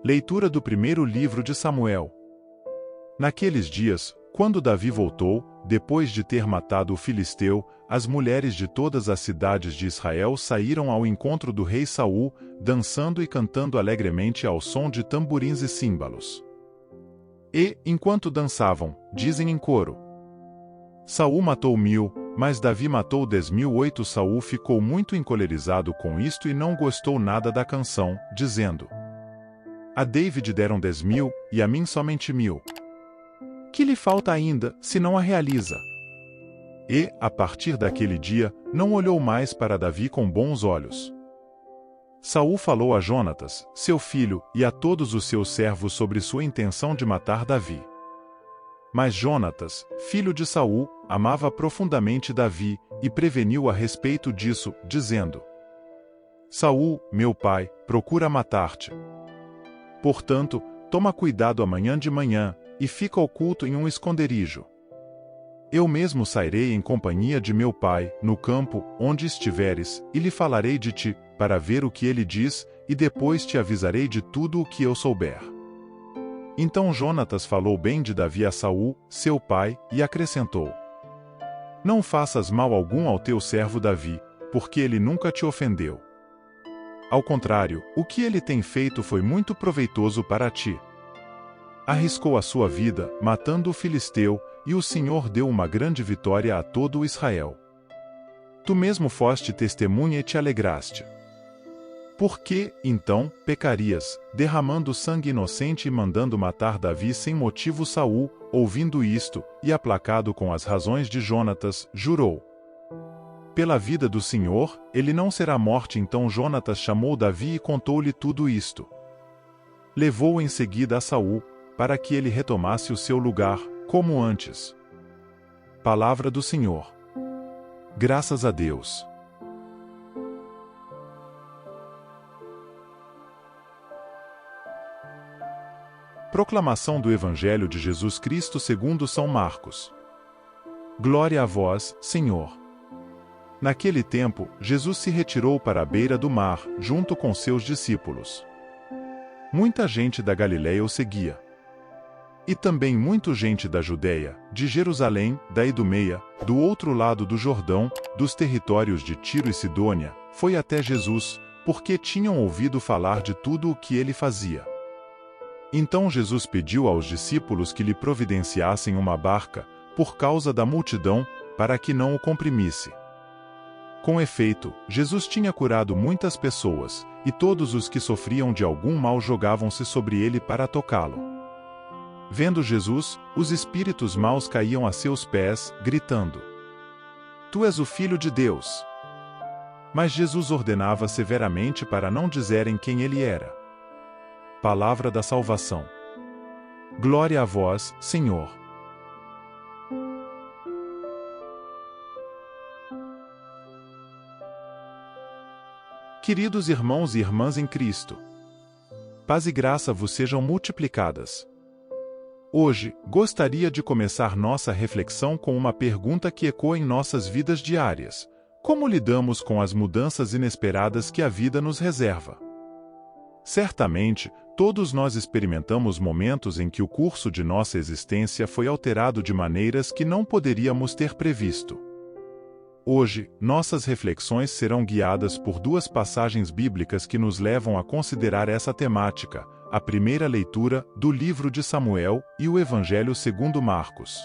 Leitura do primeiro livro de Samuel. Naqueles dias, quando Davi voltou, depois de ter matado o filisteu, as mulheres de todas as cidades de Israel saíram ao encontro do rei Saul, dançando e cantando alegremente ao som de tamborins e címbalos. E, enquanto dançavam, dizem em coro: Saul matou 1000, mas Davi matou 10.008. Saul ficou muito encolerizado com isto e não gostou nada da canção, dizendo: A David deram 10.000, e a mim somente 1.000. Que lhe falta ainda, se não a realiza? E, a partir daquele dia, não olhou mais para Davi com bons olhos. Saul falou a Jonatas, seu filho, e a todos os seus servos sobre sua intenção de matar Davi. Mas Jonatas, filho de Saul, amava profundamente Davi, e preveniu a respeito disso, dizendo: Saul, meu pai, procura matar-te. Portanto, toma cuidado amanhã de manhã, e fica oculto em um esconderijo. Eu mesmo sairei em companhia de meu pai, no campo, onde estiveres, e lhe falarei de ti, para ver o que ele diz, e depois te avisarei de tudo o que eu souber. Então Jonatas falou bem de Davi a Saul, seu pai, e acrescentou: Não faças mal algum ao teu servo Davi, porque ele nunca te ofendeu. Ao contrário, o que ele tem feito foi muito proveitoso para ti. Arriscou a sua vida, matando o filisteu, e o Senhor deu uma grande vitória a todo o Israel. Tu mesmo foste testemunha e te alegraste. Por que, então, pecarias, derramando sangue inocente e mandando matar Davi sem motivo? Saul, ouvindo isto, e aplacado com as razões de Jonatas, jurou: Pela vida do Senhor, ele não será morte. Então Jonatas chamou Davi e contou-lhe tudo isto. Levou-o em seguida a Saul, para que ele retomasse o seu lugar, como antes. Palavra do Senhor. Graças a Deus. Proclamação do Evangelho de Jesus Cristo segundo São Marcos. Glória a vós, Senhor. Naquele tempo, Jesus se retirou para a beira do mar, junto com seus discípulos. Muita gente da Galiléia o seguia. E também muita gente da Judeia, de Jerusalém, da Idumeia, do outro lado do Jordão, dos territórios de Tiro e Sidônia, foi até Jesus, porque tinham ouvido falar de tudo o que ele fazia. Então Jesus pediu aos discípulos que lhe providenciassem uma barca, por causa da multidão, para que não o comprimisse. Com efeito, Jesus tinha curado muitas pessoas, e todos os que sofriam de algum mal jogavam-se sobre ele para tocá-lo. Vendo Jesus, os espíritos maus caíam a seus pés, gritando: Tu és o Filho de Deus. Mas Jesus ordenava severamente para não dizerem quem ele era. Palavra da salvação. Glória a vós, Senhor. Queridos irmãos e irmãs em Cristo, paz e graça vos sejam multiplicadas. Hoje, gostaria de começar nossa reflexão com uma pergunta que ecoa em nossas vidas diárias: como lidamos com as mudanças inesperadas que a vida nos reserva? Certamente, todos nós experimentamos momentos em que o curso de nossa existência foi alterado de maneiras que não poderíamos ter previsto. Hoje, nossas reflexões serão guiadas por duas passagens bíblicas que nos levam a considerar essa temática: a primeira leitura, do livro de Samuel, e o Evangelho segundo Marcos.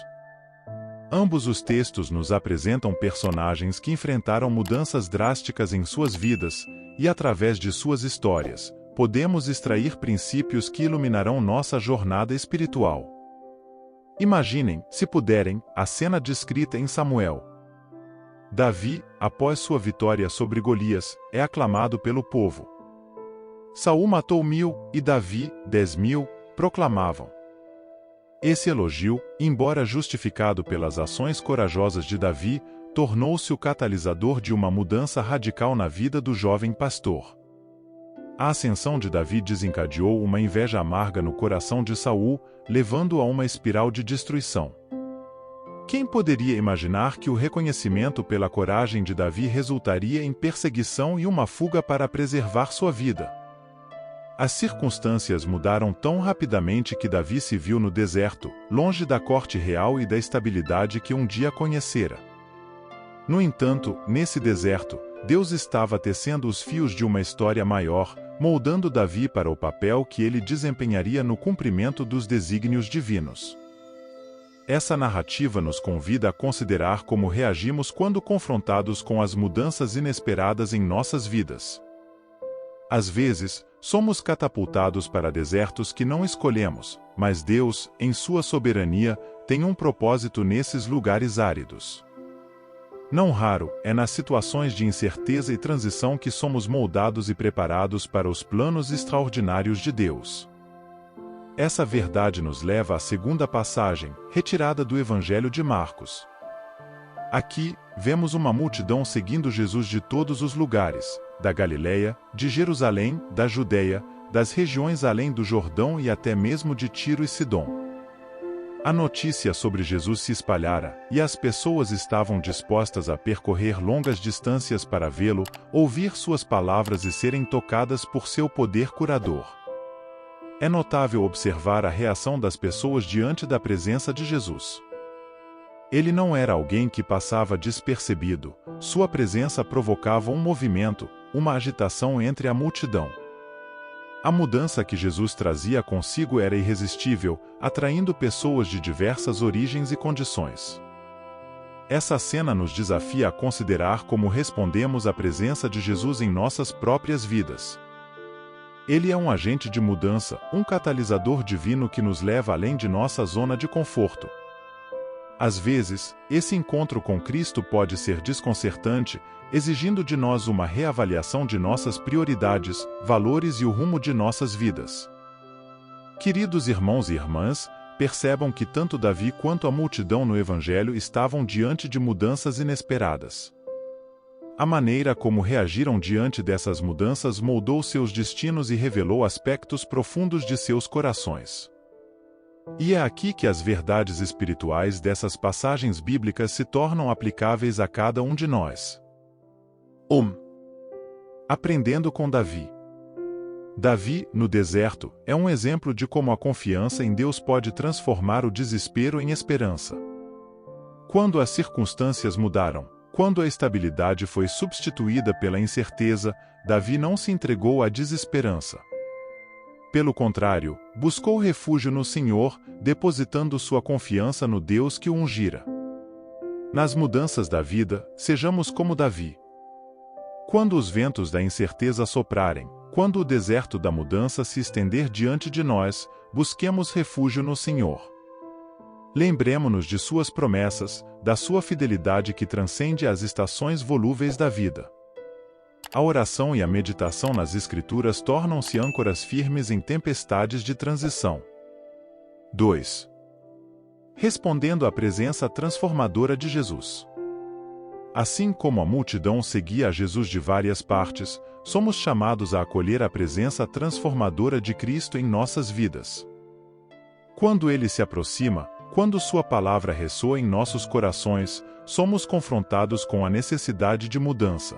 Ambos os textos nos apresentam personagens que enfrentaram mudanças drásticas em suas vidas, e através de suas histórias, podemos extrair princípios que iluminarão nossa jornada espiritual. Imaginem, se puderem, a cena descrita em Samuel. Davi, após sua vitória sobre Golias, é aclamado pelo povo. Saul matou 1000, e Davi, 10.000, proclamavam. Esse elogio, embora justificado pelas ações corajosas de Davi, tornou-se o catalisador de uma mudança radical na vida do jovem pastor. A ascensão de Davi desencadeou uma inveja amarga no coração de Saul, levando-o a uma espiral de destruição. Quem poderia imaginar que o reconhecimento pela coragem de Davi resultaria em perseguição e uma fuga para preservar sua vida? As circunstâncias mudaram tão rapidamente que Davi se viu no deserto, longe da corte real e da estabilidade que um dia conhecera. No entanto, nesse deserto, Deus estava tecendo os fios de uma história maior, moldando Davi para o papel que ele desempenharia no cumprimento dos desígnios divinos. Essa narrativa nos convida a considerar como reagimos quando confrontados com as mudanças inesperadas em nossas vidas. Às vezes, somos catapultados para desertos que não escolhemos, mas Deus, em sua soberania, tem um propósito nesses lugares áridos. Não raro, é nas situações de incerteza e transição que somos moldados e preparados para os planos extraordinários de Deus. Essa verdade nos leva à segunda passagem, retirada do Evangelho de Marcos. Aqui, vemos uma multidão seguindo Jesus de todos os lugares, da Galileia, de Jerusalém, da Judeia, das regiões além do Jordão e até mesmo de Tiro e Sidom. A notícia sobre Jesus se espalhara, e as pessoas estavam dispostas a percorrer longas distâncias para vê-lo, ouvir suas palavras e serem tocadas por seu poder curador. É notável observar a reação das pessoas diante da presença de Jesus. Ele não era alguém que passava despercebido, sua presença provocava um movimento, uma agitação entre a multidão. A mudança que Jesus trazia consigo era irresistível, atraindo pessoas de diversas origens e condições. Essa cena nos desafia a considerar como respondemos à presença de Jesus em nossas próprias vidas. Ele é um agente de mudança, um catalisador divino que nos leva além de nossa zona de conforto. Às vezes, esse encontro com Cristo pode ser desconcertante, exigindo de nós uma reavaliação de nossas prioridades, valores e o rumo de nossas vidas. Queridos irmãos e irmãs, percebam que tanto Davi quanto a multidão no Evangelho estavam diante de mudanças inesperadas. A maneira como reagiram diante dessas mudanças moldou seus destinos e revelou aspectos profundos de seus corações. E é aqui que as verdades espirituais dessas passagens bíblicas se tornam aplicáveis a cada um de nós. Aprendendo com Davi. Davi, no deserto, é um exemplo de como a confiança em Deus pode transformar o desespero em esperança. Quando as circunstâncias mudaram, quando a estabilidade foi substituída pela incerteza, Davi não se entregou à desesperança. Pelo contrário, buscou refúgio no Senhor, depositando sua confiança no Deus que o ungira. Nas mudanças da vida, sejamos como Davi. Quando os ventos da incerteza soprarem, quando o deserto da mudança se estender diante de nós, busquemos refúgio no Senhor. Lembremo-nos de suas promessas, da sua fidelidade que transcende as estações volúveis da vida. A oração e a meditação nas Escrituras tornam-se âncoras firmes em tempestades de transição. 2. Respondendo à presença transformadora de Jesus. Assim como a multidão seguia a Jesus de várias partes, somos chamados a acolher a presença transformadora de Cristo em nossas vidas. Quando Ele se aproxima, quando Sua palavra ressoa em nossos corações, somos confrontados com a necessidade de mudança.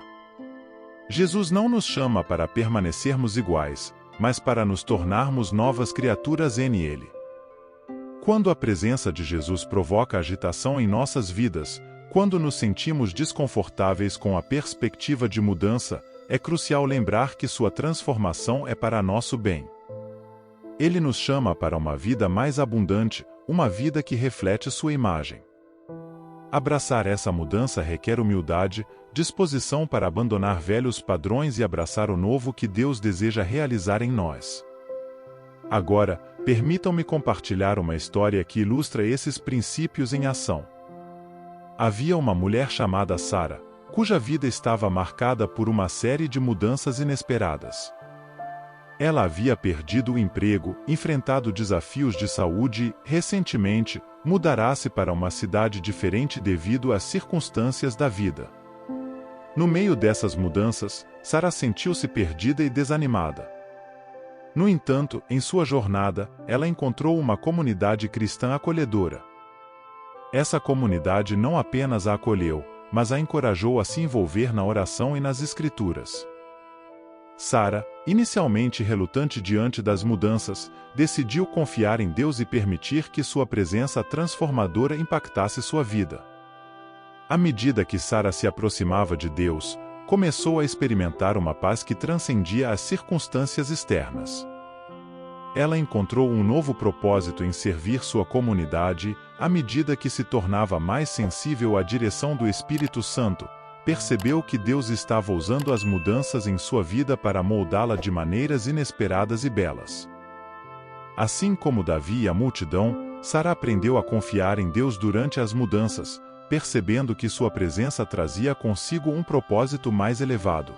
Jesus não nos chama para permanecermos iguais, mas para nos tornarmos novas criaturas nele. Quando a presença de Jesus provoca agitação em nossas vidas, quando nos sentimos desconfortáveis com a perspectiva de mudança, é crucial lembrar que sua transformação é para nosso bem. Ele nos chama para uma vida mais abundante, uma vida que reflete sua imagem. Abraçar essa mudança requer humildade, disposição para abandonar velhos padrões e abraçar o novo que Deus deseja realizar em nós. Agora, permitam-me compartilhar uma história que ilustra esses princípios em ação. Havia uma mulher chamada Sara, cuja vida estava marcada por uma série de mudanças inesperadas. Ela havia perdido o emprego, enfrentado desafios de saúde e, recentemente, mudará-se para uma cidade diferente devido às circunstâncias da vida. No meio dessas mudanças, Sara sentiu-se perdida e desanimada. No entanto, em sua jornada, ela encontrou uma comunidade cristã acolhedora. Essa comunidade não apenas a acolheu, mas a encorajou a se envolver na oração e nas Escrituras. Sara, inicialmente relutante diante das mudanças, decidiu confiar em Deus e permitir que sua presença transformadora impactasse sua vida. À medida que Sara se aproximava de Deus, começou a experimentar uma paz que transcendia as circunstâncias externas. Ela encontrou um novo propósito em servir sua comunidade, à medida que se tornava mais sensível à direção do Espírito Santo. Percebeu que Deus estava usando as mudanças em sua vida para moldá-la de maneiras inesperadas e belas. Assim como Davi e a multidão, Sara aprendeu a confiar em Deus durante as mudanças, percebendo que sua presença trazia consigo um propósito mais elevado.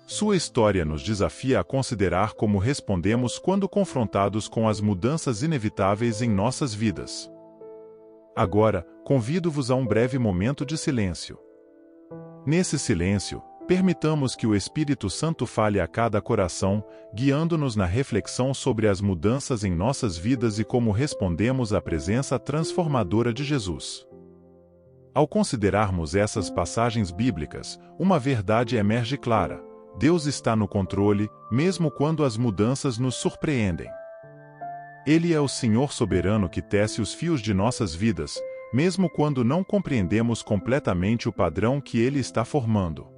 Sua história nos desafia a considerar como respondemos quando confrontados com as mudanças inevitáveis em nossas vidas. Agora, convido-vos a um breve momento de silêncio. Nesse silêncio, permitamos que o Espírito Santo fale a cada coração, guiando-nos na reflexão sobre as mudanças em nossas vidas e como respondemos à presença transformadora de Jesus. Ao considerarmos essas passagens bíblicas, uma verdade emerge clara: Deus está no controle, mesmo quando as mudanças nos surpreendem. Ele é o Senhor soberano que tece os fios de nossas vidas, mesmo quando não compreendemos completamente o padrão que Ele está formando.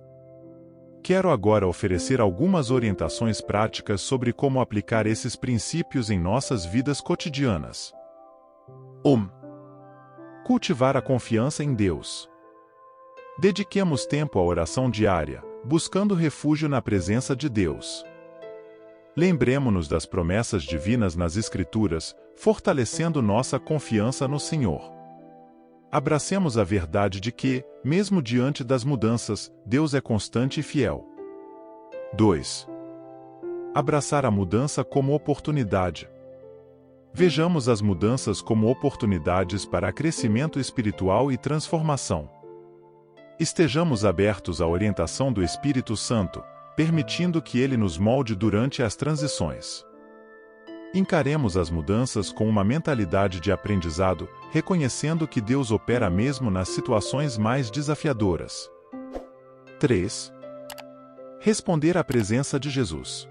Quero agora oferecer algumas orientações práticas sobre como aplicar esses princípios em nossas vidas cotidianas. 1. Cultivar a confiança em Deus. Dediquemos tempo à oração diária, buscando refúgio na presença de Deus. Lembremo-nos das promessas divinas nas Escrituras, fortalecendo nossa confiança no Senhor. Abracemos a verdade de que, mesmo diante das mudanças, Deus é constante e fiel. 2. Abraçar a mudança como oportunidade. Vejamos as mudanças como oportunidades para crescimento espiritual e transformação. Estejamos abertos à orientação do Espírito Santo, permitindo que Ele nos molde durante as transições. Encaremos as mudanças com uma mentalidade de aprendizado, reconhecendo que Deus opera mesmo nas situações mais desafiadoras. 3. Responder à presença de Jesus.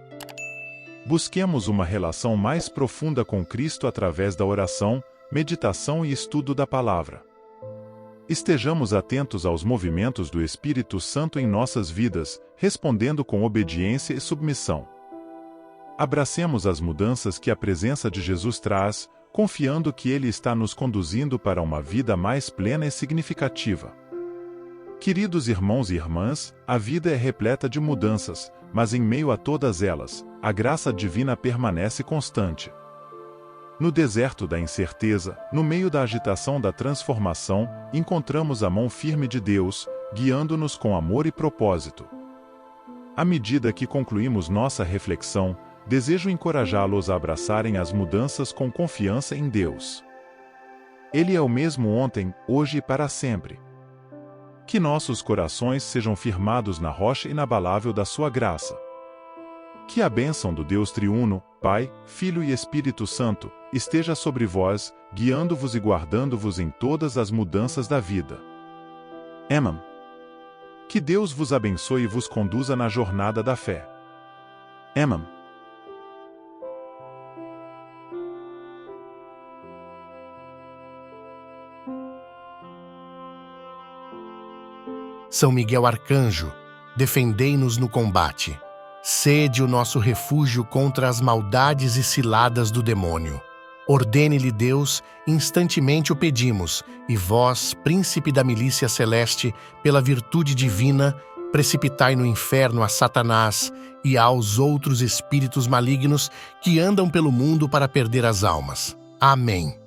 Busquemos uma relação mais profunda com Cristo através da oração, meditação e estudo da palavra. Estejamos atentos aos movimentos do Espírito Santo em nossas vidas, respondendo com obediência e submissão. Abracemos as mudanças que a presença de Jesus traz, confiando que Ele está nos conduzindo para uma vida mais plena e significativa. Queridos irmãos e irmãs, a vida é repleta de mudanças, mas em meio a todas elas, a graça divina permanece constante. No deserto da incerteza, no meio da agitação da transformação, encontramos a mão firme de Deus, guiando-nos com amor e propósito. À medida que concluímos nossa reflexão, desejo encorajá-los a abraçarem as mudanças com confiança em Deus. Ele é o mesmo ontem, hoje e para sempre. Que nossos corações sejam firmados na rocha inabalável da sua graça. Que a bênção do Deus triuno, Pai, Filho e Espírito Santo, esteja sobre vós, guiando-vos e guardando-vos em todas as mudanças da vida. Amém. Que Deus vos abençoe e vos conduza na jornada da fé. Amém. São Miguel Arcanjo, defendei-nos no combate. Sede o nosso refúgio contra as maldades e ciladas do demônio. Ordene-lhe Deus, instantemente o pedimos, e vós, príncipe da milícia celeste, pela virtude divina, precipitai no inferno a Satanás e aos outros espíritos malignos que andam pelo mundo para perder as almas. Amém.